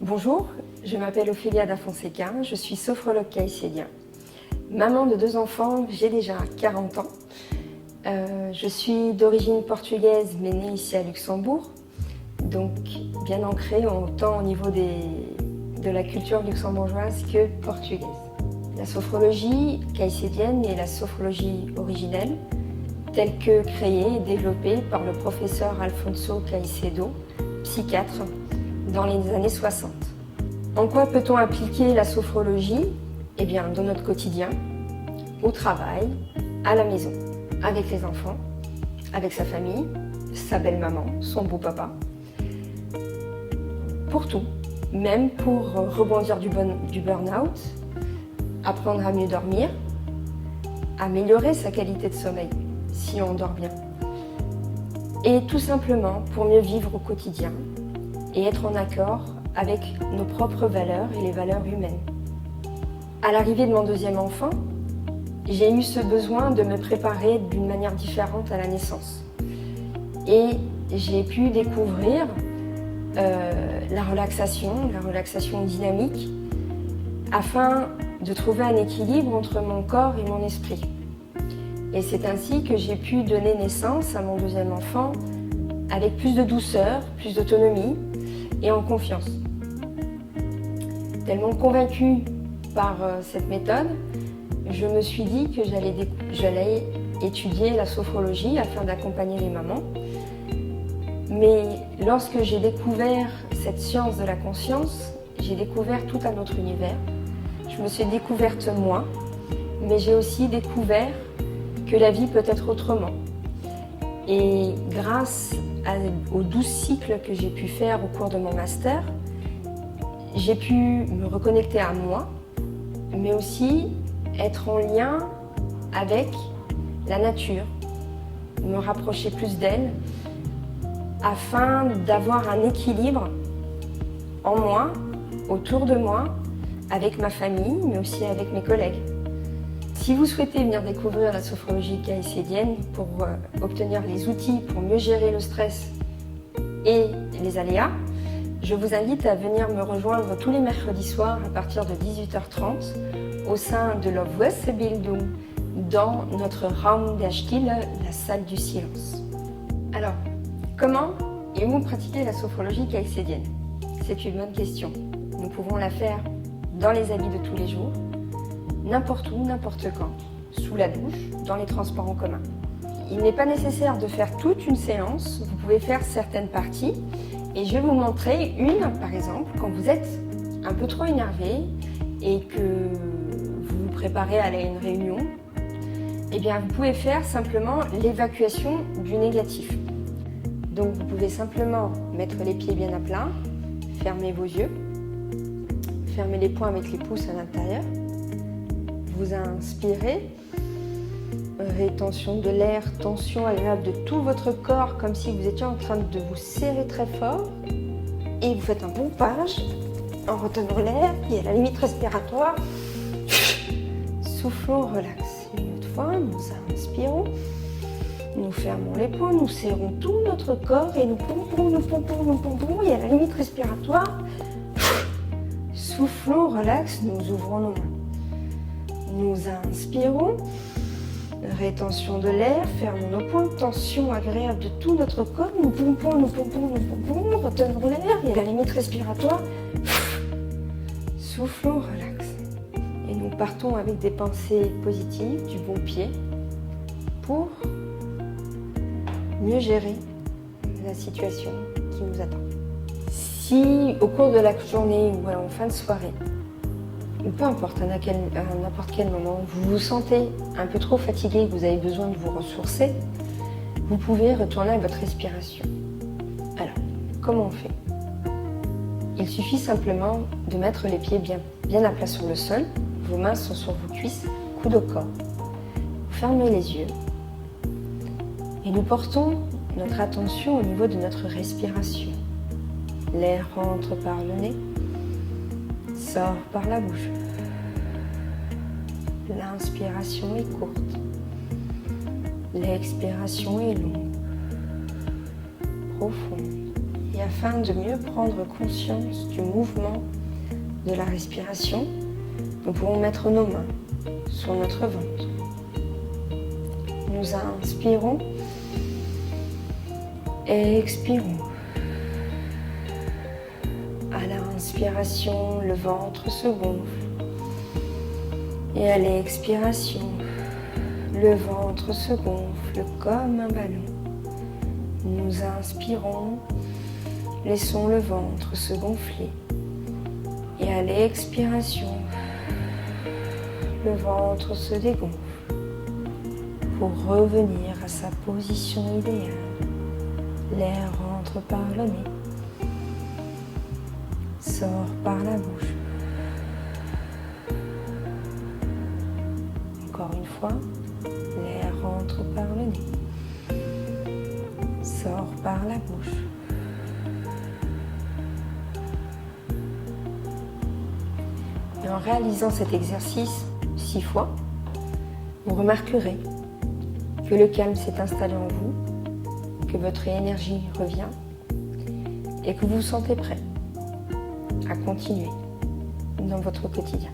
Bonjour, je m'appelle Ophélia da Fonseca, je suis sophrologue caïcédien. Maman de 2 enfants, j'ai déjà 40 ans. Je suis d'origine portugaise mais née ici à Luxembourg, donc bien ancrée autant au niveau de la culture luxembourgeoise que portugaise. La sophrologie caïcédienne est la sophrologie originelle, telle que créée et développée par le professeur Alfonso Caicedo, psychiatre, dans les années 60. En quoi peut-on appliquer la sophrologie? Eh bien, dans notre quotidien, au travail, à la maison, avec les enfants, avec sa famille, sa belle-maman, son beau-papa. Pour tout, même pour rebondir du burn-out, apprendre à mieux dormir, améliorer sa qualité de sommeil, si on dort bien. Et tout simplement pour mieux vivre au quotidien et être en accord avec nos propres valeurs et les valeurs humaines. À l'arrivée de mon 2e enfant, j'ai eu ce besoin de me préparer d'une manière différente à la naissance. Et j'ai pu découvrir la relaxation dynamique, afin de trouver un équilibre entre mon corps et mon esprit. Et c'est ainsi que j'ai pu donner naissance à mon 2e enfant avec plus de douceur, plus d'autonomie et en confiance. Tellement convaincue par cette méthode, je me suis dit que j'allais étudier la sophrologie afin d'accompagner les mamans. Mais lorsque j'ai découvert cette science de la conscience, j'ai découvert tout un autre univers. Je me suis découverte moi, mais j'ai aussi découvert que la vie peut être autrement. Et grâce aux 12 cycles que j'ai pu faire au cours de mon master, j'ai pu me reconnecter à moi, mais aussi être en lien avec la nature, me rapprocher plus d'elle, afin d'avoir un équilibre en moi, autour de moi, avec ma famille, mais aussi avec mes collègues. Si vous souhaitez venir découvrir la sophrologie caïcédienne pour obtenir les outils pour mieux gérer le stress et les aléas, je vous invite à venir me rejoindre tous les mercredis soirs à partir de 18h30 au sein de Love Bildung dans notre Raum der Stille, la salle du silence. Alors, comment et où pratiquer la sophrologie caïcédienne? C'est une bonne question. Nous pouvons la faire dans les habits de tous les jours, n'importe où, n'importe quand, sous la douche, dans les transports en commun. Il n'est pas nécessaire de faire toute une séance, vous pouvez faire certaines parties et je vais vous montrer une, par exemple, quand vous êtes un peu trop énervé et que vous vous préparez à aller à une réunion, eh bien vous pouvez faire simplement l'évacuation du négatif. Donc vous pouvez simplement mettre les pieds bien à plat, fermer vos yeux, fermez les poings avec les pouces à l'intérieur. Vous inspirez, rétention de l'air, tension agréable de tout votre corps, comme si vous étiez en train de vous serrer très fort. Et vous faites un pompage en retenant l'air et à la limite respiratoire. Soufflons, relax. Une autre fois, nous inspirons, nous fermons les poings, nous serrons tout notre corps et nous pompons et à la limite respiratoire. Soufflons, relax, nous ouvrons nos mains. Nous inspirons, rétention de l'air, fermons nos poings, tension agréable de tout notre corps, nous pompons, retenons l'air et à la limite respiratoire. Soufflons, relax. Et nous partons avec des pensées positives, du bon pied, pour mieux gérer la situation qui nous attend. Si au cours de la journée ou en fin de soirée, ou peu importe, à n'importe quel moment, vous vous sentez un peu trop fatigué, que vous avez besoin de vous ressourcer, vous pouvez retourner à votre respiration. Alors, comment on fait? Il suffit simplement de mettre les pieds bien à plat sur le sol, vos mains sont sur vos cuisses, coude au corps. Vous fermez les yeux et nous portons notre attention au niveau de notre respiration. L'air rentre par le nez, sort par la bouche. L'inspiration est courte, l'expiration est longue, profonde. Et afin de mieux prendre conscience du mouvement de la respiration, nous pouvons mettre nos mains sur notre ventre. Nous inspirons et expirons. À l'inspiration, le ventre se gonfle. Et à l'expiration, le ventre se gonfle comme un ballon. Nous inspirons, laissons le ventre se gonfler. Et à l'expiration, le ventre se dégonfle pour revenir à sa position idéale. L'air rentre par le nez, sort par la bouche. Encore une fois, l'air rentre par le nez, sort par la bouche. Et en réalisant cet exercice 6 fois, vous remarquerez que le calme s'est installé en vous, que votre énergie revient et que vous vous sentez prêt à continuer dans votre quotidien.